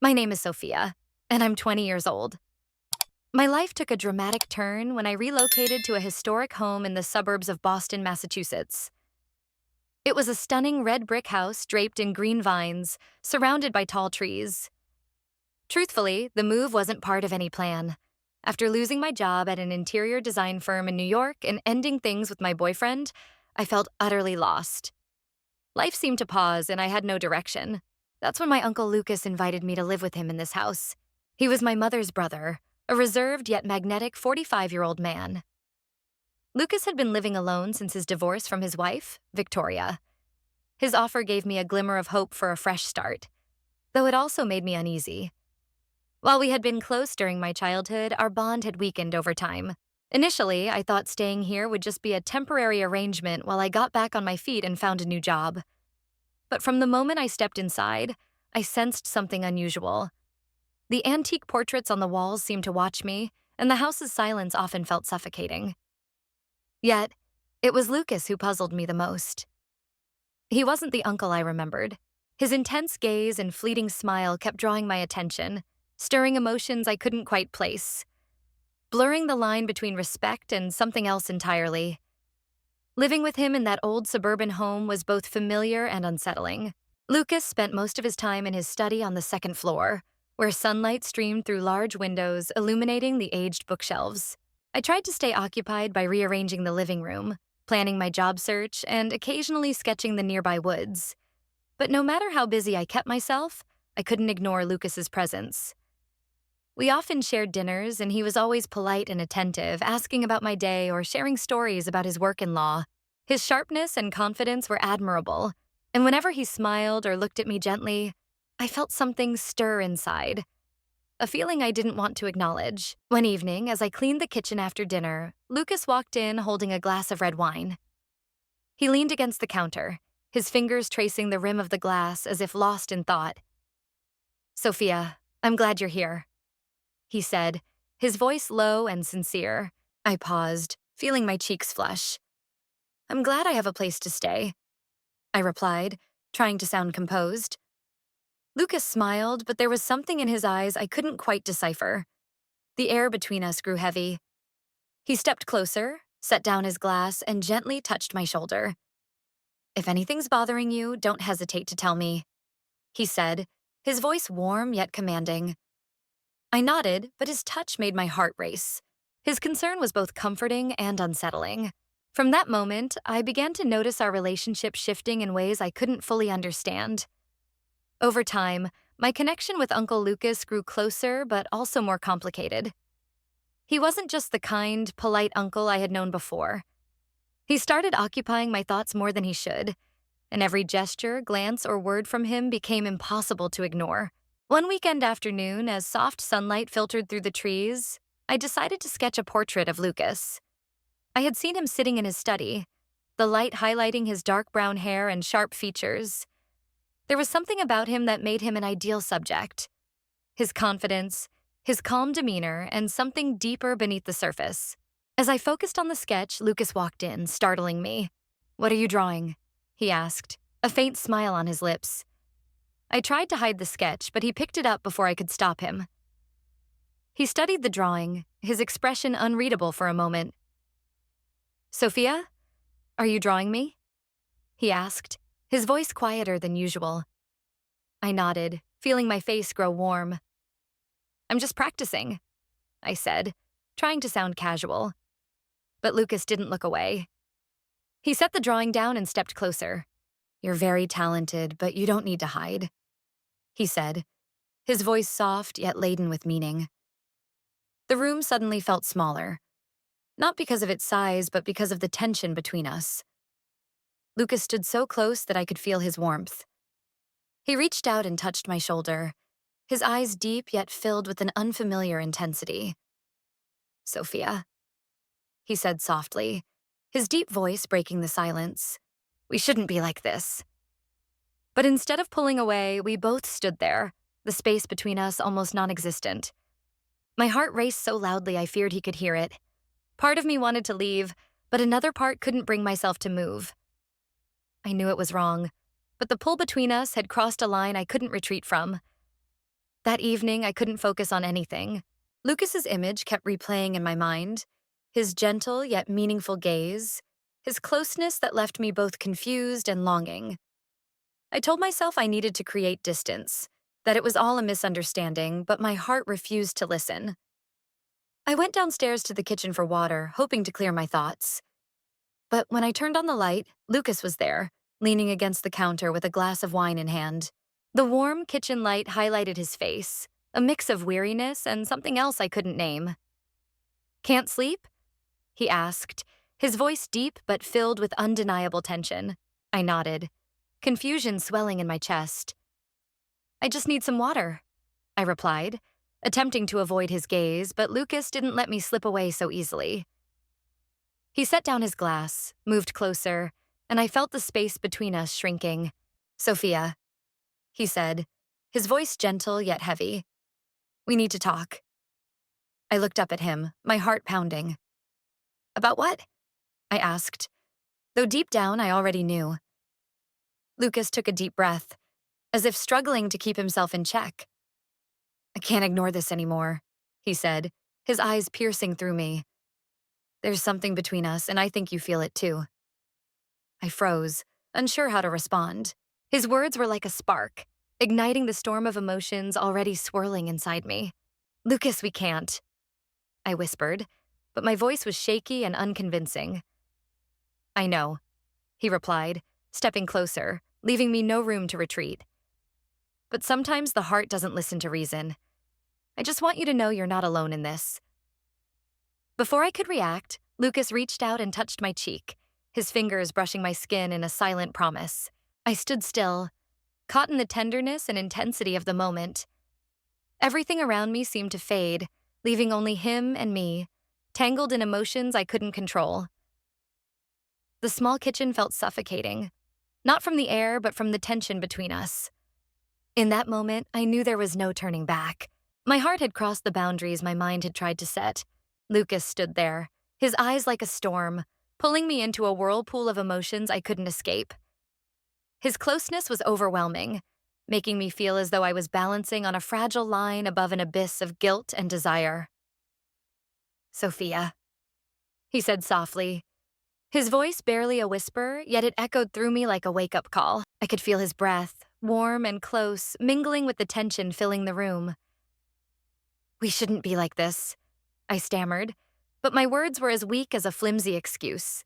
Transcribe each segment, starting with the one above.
My name is Sophia, and I'm 20 years old. My life took a dramatic turn when I relocated to a historic home in the suburbs of Boston, Massachusetts. It was a stunning red brick house draped in green vines, surrounded by tall trees. Truthfully, the move wasn't part of any plan. After losing my job at an interior design firm in New York and ending things with my boyfriend, I felt utterly lost. Life seemed to pause, and I had no direction. That's when my uncle Lucas invited me to live with him in this house. He was my mother's brother, a reserved yet magnetic 45-year-old man. Lucas had been living alone since his divorce from his wife, Victoria. His offer gave me a glimmer of hope for a fresh start, though it also made me uneasy. While we had been close during my childhood, our bond had weakened over time. Initially, I thought staying here would just be a temporary arrangement while I got back on my feet and found a new job. But from the moment I stepped inside, I sensed something unusual. The antique portraits on the walls seemed to watch me, and the house's silence often felt suffocating. Yet, it was Lucas who puzzled me the most. He wasn't the uncle I remembered. His intense gaze and fleeting smile kept drawing my attention, stirring emotions I couldn't quite place, blurring the line between respect and something else entirely. Living with him in that old suburban home was both familiar and unsettling. Lucas spent most of his time in his study on the second floor, where sunlight streamed through large windows, illuminating the aged bookshelves. I tried to stay occupied by rearranging the living room, planning my job search, and occasionally sketching the nearby woods. But no matter how busy I kept myself, I couldn't ignore Lucas's presence. We often shared dinners, and he was always polite and attentive, asking about my day or sharing stories about his work in law. His sharpness and confidence were admirable, and whenever he smiled or looked at me gently, I felt something stir inside, a feeling I didn't want to acknowledge. One evening, as I cleaned the kitchen after dinner, Lucas walked in holding a glass of red wine. He leaned against the counter, his fingers tracing the rim of the glass as if lost in thought. "Sophia, I'm glad you're here," he said, his voice low and sincere. I paused, feeling my cheeks flush. "I'm glad I have a place to stay," I replied, trying to sound composed. Lucas smiled, but there was something in his eyes I couldn't quite decipher. The air between us grew heavy. He stepped closer, set down his glass, and gently touched my shoulder. "If anything's bothering you, don't hesitate to tell me," he said, his voice warm yet commanding. I nodded, but his touch made my heart race. His concern was both comforting and unsettling. From that moment, I began to notice our relationship shifting in ways I couldn't fully understand. Over time, my connection with Uncle Lucas grew closer but also more complicated. He wasn't just the kind, polite uncle I had known before. He started occupying my thoughts more than he should, and every gesture, glance, or word from him became impossible to ignore. One weekend afternoon, as soft sunlight filtered through the trees, I decided to sketch a portrait of Lucas. I had seen him sitting in his study, the light highlighting his dark brown hair and sharp features. There was something about him that made him an ideal subject. His confidence, his calm demeanor, and something deeper beneath the surface. As I focused on the sketch, Lucas walked in, startling me. "What are you drawing?" he asked, a faint smile on his lips. I tried to hide the sketch, but he picked it up before I could stop him. He studied the drawing, his expression unreadable for a moment. "Sophia, are you drawing me?" he asked, his voice quieter than usual. I nodded, feeling my face grow warm. "I'm just practicing," I said, trying to sound casual. But Lucas didn't look away. He set the drawing down and stepped closer. "You're very talented, but you don't need to hide," he said, his voice soft yet laden with meaning. The room suddenly felt smaller, not because of its size, but because of the tension between us. Lucas stood so close that I could feel his warmth. He reached out and touched my shoulder, his eyes deep yet filled with an unfamiliar intensity. "Sophia," he said softly, his deep voice breaking the silence. "We shouldn't be like this." But instead of pulling away, we both stood there, the space between us almost non-existent. My heart raced so loudly I feared he could hear it. Part of me wanted to leave, but another part couldn't bring myself to move. I knew it was wrong, but the pull between us had crossed a line I couldn't retreat from. That evening, I couldn't focus on anything. Lucas's image kept replaying in my mind, his gentle yet meaningful gaze, his closeness that left me both confused and longing. I told myself I needed to create distance, that it was all a misunderstanding, but my heart refused to listen. I went downstairs to the kitchen for water, hoping to clear my thoughts. But when I turned on the light, Lucas was there, leaning against the counter with a glass of wine in hand. The warm kitchen light highlighted his face, a mix of weariness and something else I couldn't name. "Can't sleep?" he asked, his voice deep but filled with undeniable tension. I nodded, confusion swelling in my chest. "I just need some water," I replied, attempting to avoid his gaze, but Lucas didn't let me slip away so easily. He set down his glass, moved closer, and I felt the space between us shrinking. "Sophia," he said, his voice gentle yet heavy. "We need to talk." I looked up at him, my heart pounding. "About what?" I asked, though deep down I already knew. Lucas took a deep breath, as if struggling to keep himself in check. "I can't ignore this anymore," he said, his eyes piercing through me. "There's something between us, and I think you feel it too." I froze, unsure how to respond. His words were like a spark, igniting the storm of emotions already swirling inside me. "Lucas, we can't," I whispered, but my voice was shaky and unconvincing. "I know," he replied, stepping closer, leaving me no room to retreat. "But sometimes the heart doesn't listen to reason. I just want you to know you're not alone in this." Before I could react, Lucas reached out and touched my cheek, his fingers brushing my skin in a silent promise. I stood still, caught in the tenderness and intensity of the moment. Everything around me seemed to fade, leaving only him and me, tangled in emotions I couldn't control. The small kitchen felt suffocating, not from the air, but from the tension between us. In that moment, I knew there was no turning back. My heart had crossed the boundaries my mind had tried to set. Lucas stood there, his eyes like a storm, pulling me into a whirlpool of emotions I couldn't escape. His closeness was overwhelming, making me feel as though I was balancing on a fragile line above an abyss of guilt and desire. "Sophia," he said softly, his voice barely a whisper, yet it echoed through me like a wake-up call. I could feel his breath, warm and close, mingling with the tension filling the room. "We shouldn't be like this," I stammered, but my words were as weak as a flimsy excuse.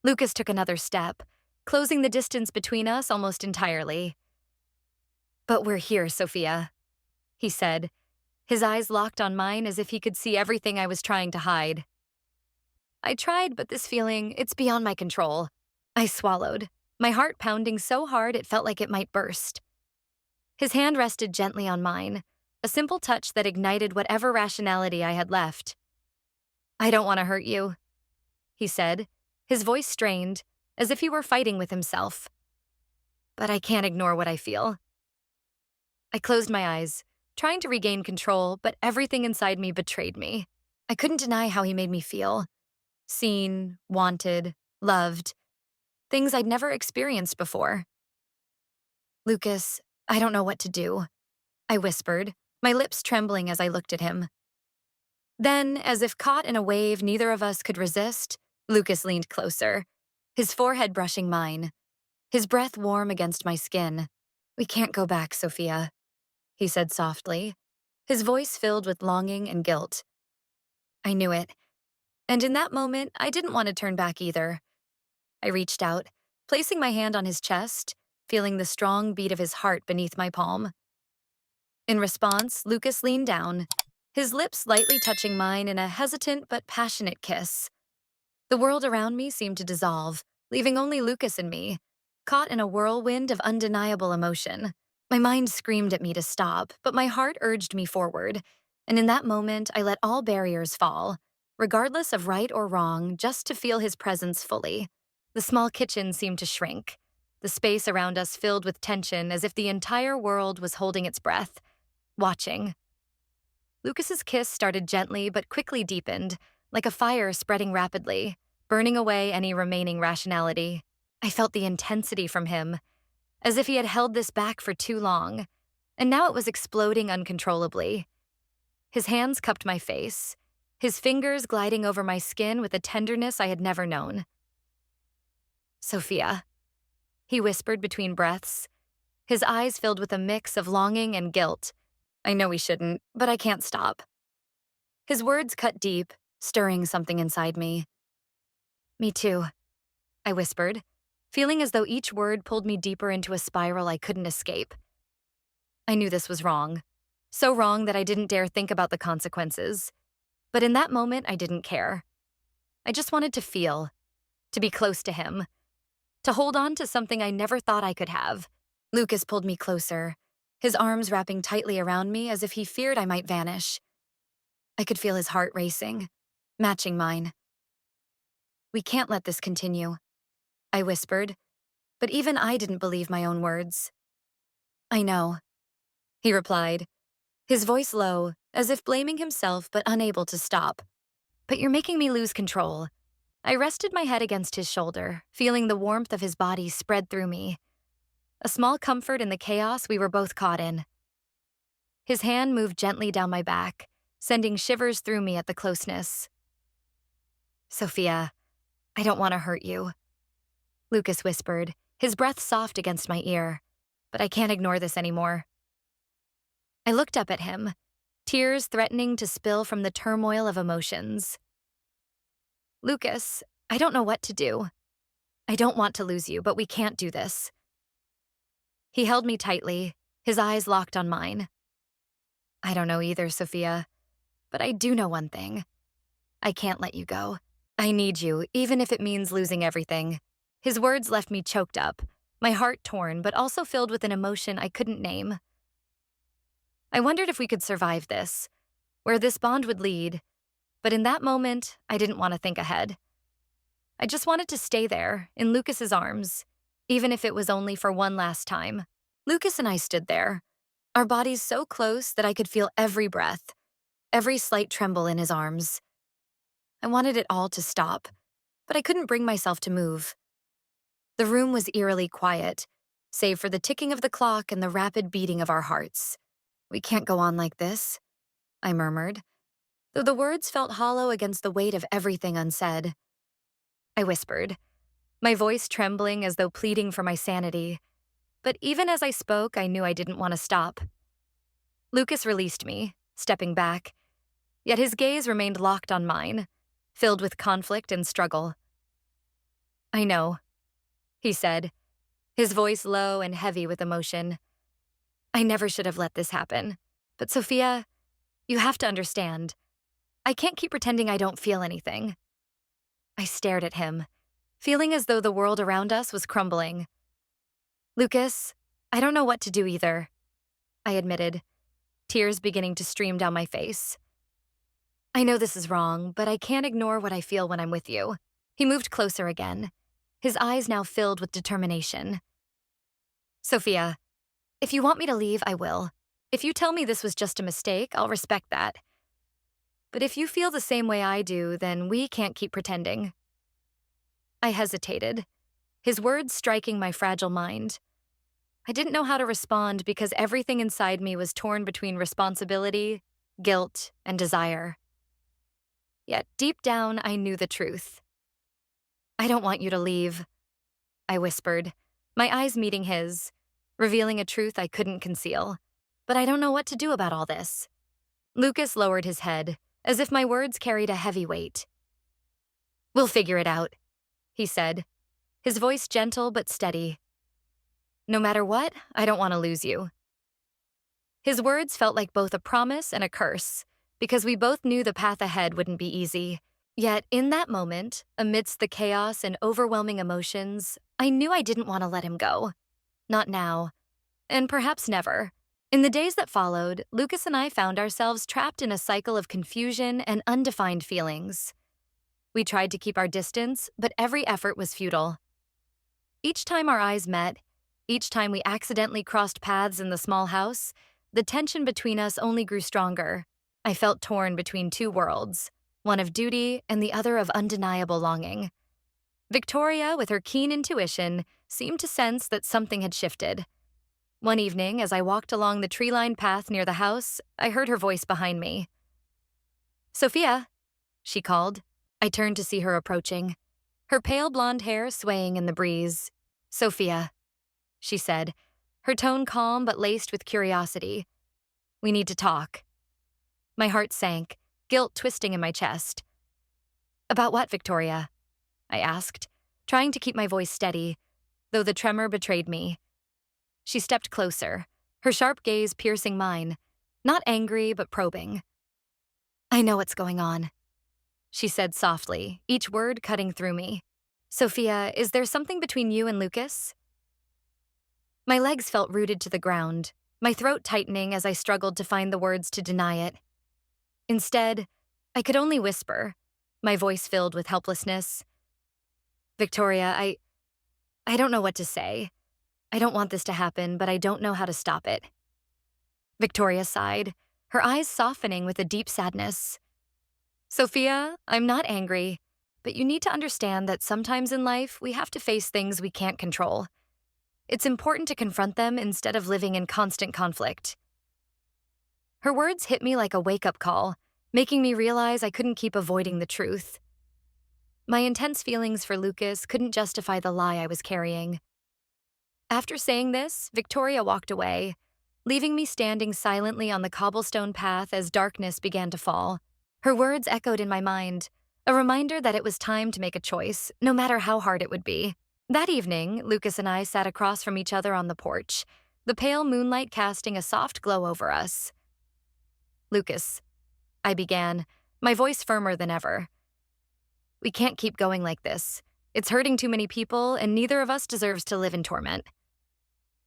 Lucas took another step, closing the distance between us almost entirely. "But we're here, Sophia," he said, his eyes locked on mine as if he could see everything I was trying to hide. I tried, but this feeling, it's beyond my control. I swallowed, my heart pounding so hard it felt like it might burst. His hand rested gently on mine, a simple touch that ignited whatever rationality I had left. "I don't want to hurt you," he said, his voice strained, as if he were fighting with himself. "But I can't ignore what I feel." I closed my eyes, trying to regain control, but everything inside me betrayed me. I couldn't deny how he made me feel. Seen, wanted, loved. Things I'd never experienced before. "Lucas, I don't know what to do," I whispered, my lips trembling as I looked at him. Then, as if caught in a wave neither of us could resist, Lucas leaned closer, his forehead brushing mine, his breath warm against my skin. "We can't go back, Sophia," he said softly, his voice filled with longing and guilt. I knew it, and in that moment, I didn't want to turn back either. I reached out, placing my hand on his chest, feeling the strong beat of his heart beneath my palm. In response, Lucas leaned down, his lips lightly touching mine in a hesitant but passionate kiss. The world around me seemed to dissolve, leaving only Lucas and me, caught in a whirlwind of undeniable emotion. My mind screamed at me to stop, but my heart urged me forward, and in that moment, I let all barriers fall, regardless of right or wrong, just to feel his presence fully. The small kitchen seemed to shrink, the space around us filled with tension as if the entire world was holding its breath, watching. Lucas's kiss started gently but quickly deepened, like a fire spreading rapidly, burning away any remaining rationality. I felt the intensity from him, as if he had held this back for too long, and now it was exploding uncontrollably. His hands cupped my face, his fingers gliding over my skin with a tenderness I had never known. "Sophia," he whispered between breaths, his eyes filled with a mix of longing and guilt. "I know we shouldn't, but I can't stop." His words cut deep, stirring something inside me. "Me too," I whispered, feeling as though each word pulled me deeper into a spiral I couldn't escape. I knew this was wrong, so wrong that I didn't dare think about the consequences. But in that moment, I didn't care. I just wanted to feel, to be close to him, to hold on to something I never thought I could have. Lucas pulled me closer, his arms wrapping tightly around me as if he feared I might vanish. I could feel his heart racing, matching mine. "We can't let this continue," I whispered, but even I didn't believe my own words. "I know," he replied, his voice low, as if blaming himself but unable to stop. "But you're making me lose control." I rested my head against his shoulder, feeling the warmth of his body spread through me. A small comfort in the chaos we were both caught in. His hand moved gently down my back, sending shivers through me at the closeness. "Sophia, I don't want to hurt you," Lucas whispered, his breath soft against my ear. "But I can't ignore this anymore." I looked up at him, tears threatening to spill from the turmoil of emotions. "Lucas, I don't know what to do. I don't want to lose you, but we can't do this." He held me tightly, his eyes locked on mine. "I don't know either, Sophia, but I do know one thing. I can't let you go. I need you, even if it means losing everything." His words left me choked up, my heart torn, but also filled with an emotion I couldn't name. I wondered if we could survive this, where this bond would lead, but in that moment, I didn't want to think ahead. I just wanted to stay there, in Lucas's arms, even if it was only for one last time. Lucas and I stood there, our bodies so close that I could feel every breath, every slight tremble in his arms. I wanted it all to stop, but I couldn't bring myself to move. The room was eerily quiet, save for the ticking of the clock and the rapid beating of our hearts. "We can't go on like this," I murmured, though the words felt hollow against the weight of everything unsaid. I whispered, my voice trembling as though pleading for my sanity. But even as I spoke, I knew I didn't want to stop. Lucas released me, stepping back, yet his gaze remained locked on mine, filled with conflict and struggle. "I know," he said, his voice low and heavy with emotion. "I never should have let this happen. But Sophia, you have to understand. I can't keep pretending I don't feel anything." I stared at him, feeling as though the world around us was crumbling. "Lucas, I don't know what to do either," I admitted, tears beginning to stream down my face. "I know this is wrong, but I can't ignore what I feel when I'm with you." He moved closer again, his eyes now filled with determination. "Sophia, if you want me to leave, I will. If you tell me this was just a mistake, I'll respect that. But if you feel the same way I do, then we can't keep pretending." I hesitated, his words striking my fragile mind. I didn't know how to respond because everything inside me was torn between responsibility, guilt, and desire. Yet deep down, I knew the truth. "I don't want you to leave," I whispered, my eyes meeting his, revealing a truth I couldn't conceal. "But I don't know what to do about all this." Lucas lowered his head, as if my words carried a heavy weight. "We'll figure it out," he said, his voice gentle but steady. "No matter what, I don't want to lose you." His words felt like both a promise and a curse, because we both knew the path ahead wouldn't be easy. Yet, in that moment, amidst the chaos and overwhelming emotions, I knew I didn't want to let him go. Not now, and perhaps never. In the days that followed, Lucas and I found ourselves trapped in a cycle of confusion and undefined feelings. We tried to keep our distance, but every effort was futile. Each time our eyes met, each time we accidentally crossed paths in the small house, the tension between us only grew stronger. I felt torn between two worlds, one of duty and the other of undeniable longing. Victoria, with her keen intuition, seemed to sense that something had shifted. One evening, as I walked along the tree lined path near the house, I heard her voice behind me. Sophia, she called. I turned to see her approaching, her pale blonde hair swaying in the breeze. Sophia, she said, her tone calm but laced with curiosity. We need to talk. My heart sank, guilt twisting in my chest. About what, Victoria? I asked, trying to keep my voice steady, though the tremor betrayed me. She stepped closer, her sharp gaze piercing mine, not angry but probing. I know what's going on, she said softly, each word cutting through me. Sophia, is there something between you and Lucas? My legs felt rooted to the ground, my throat tightening as I struggled to find the words to deny it. Instead, I could only whisper, my voice filled with helplessness. Victoria, I don't know what to say. I don't want this to happen, but I don't know how to stop it. Victoria sighed, her eyes softening with a deep sadness. Sophia, I'm not angry, but you need to understand that sometimes in life we have to face things we can't control. It's important to confront them instead of living in constant conflict. Her words hit me like a wake-up call, making me realize I couldn't keep avoiding the truth. My intense feelings for Lucas couldn't justify the lie I was carrying. After saying this, Victoria walked away, leaving me standing silently on the cobblestone path as darkness began to fall. Her words echoed in my mind, a reminder that it was time to make a choice, no matter how hard it would be. That evening, Lucas and I sat across from each other on the porch, the pale moonlight casting a soft glow over us. Lucas, I began, my voice firmer than ever. We can't keep going like this. It's hurting too many people, and neither of us deserves to live in torment.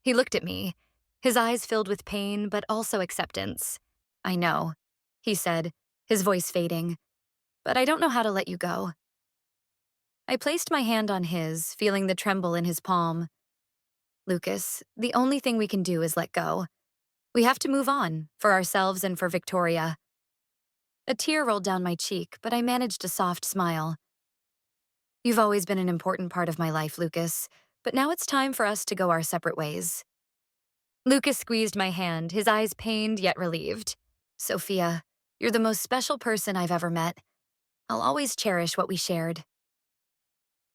He looked at me, his eyes filled with pain but also acceptance. I know, he said, his voice fading, but I don't know how to let you go. I placed my hand on his, feeling the tremble in his palm. Lucas, the only thing we can do is let go. We have to move on, for ourselves and for Victoria. A tear rolled down my cheek, but I managed a soft smile. You've always been an important part of my life, Lucas, but now it's time for us to go our separate ways. Lucas squeezed my hand, his eyes pained yet relieved. Sophia, you're the most special person I've ever met. I'll always cherish what we shared.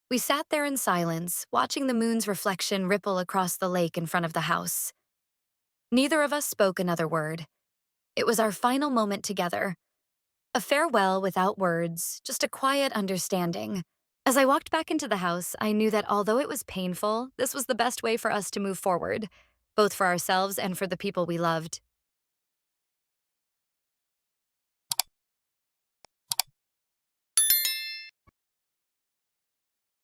We sat there in silence, watching the moon's reflection ripple across the lake in front of the house. Neither of us spoke another word. It was our final moment together. A farewell without words, just a quiet understanding. As I walked back into the house, I knew that although it was painful, this was the best way for us to move forward, both for ourselves and for the people we loved.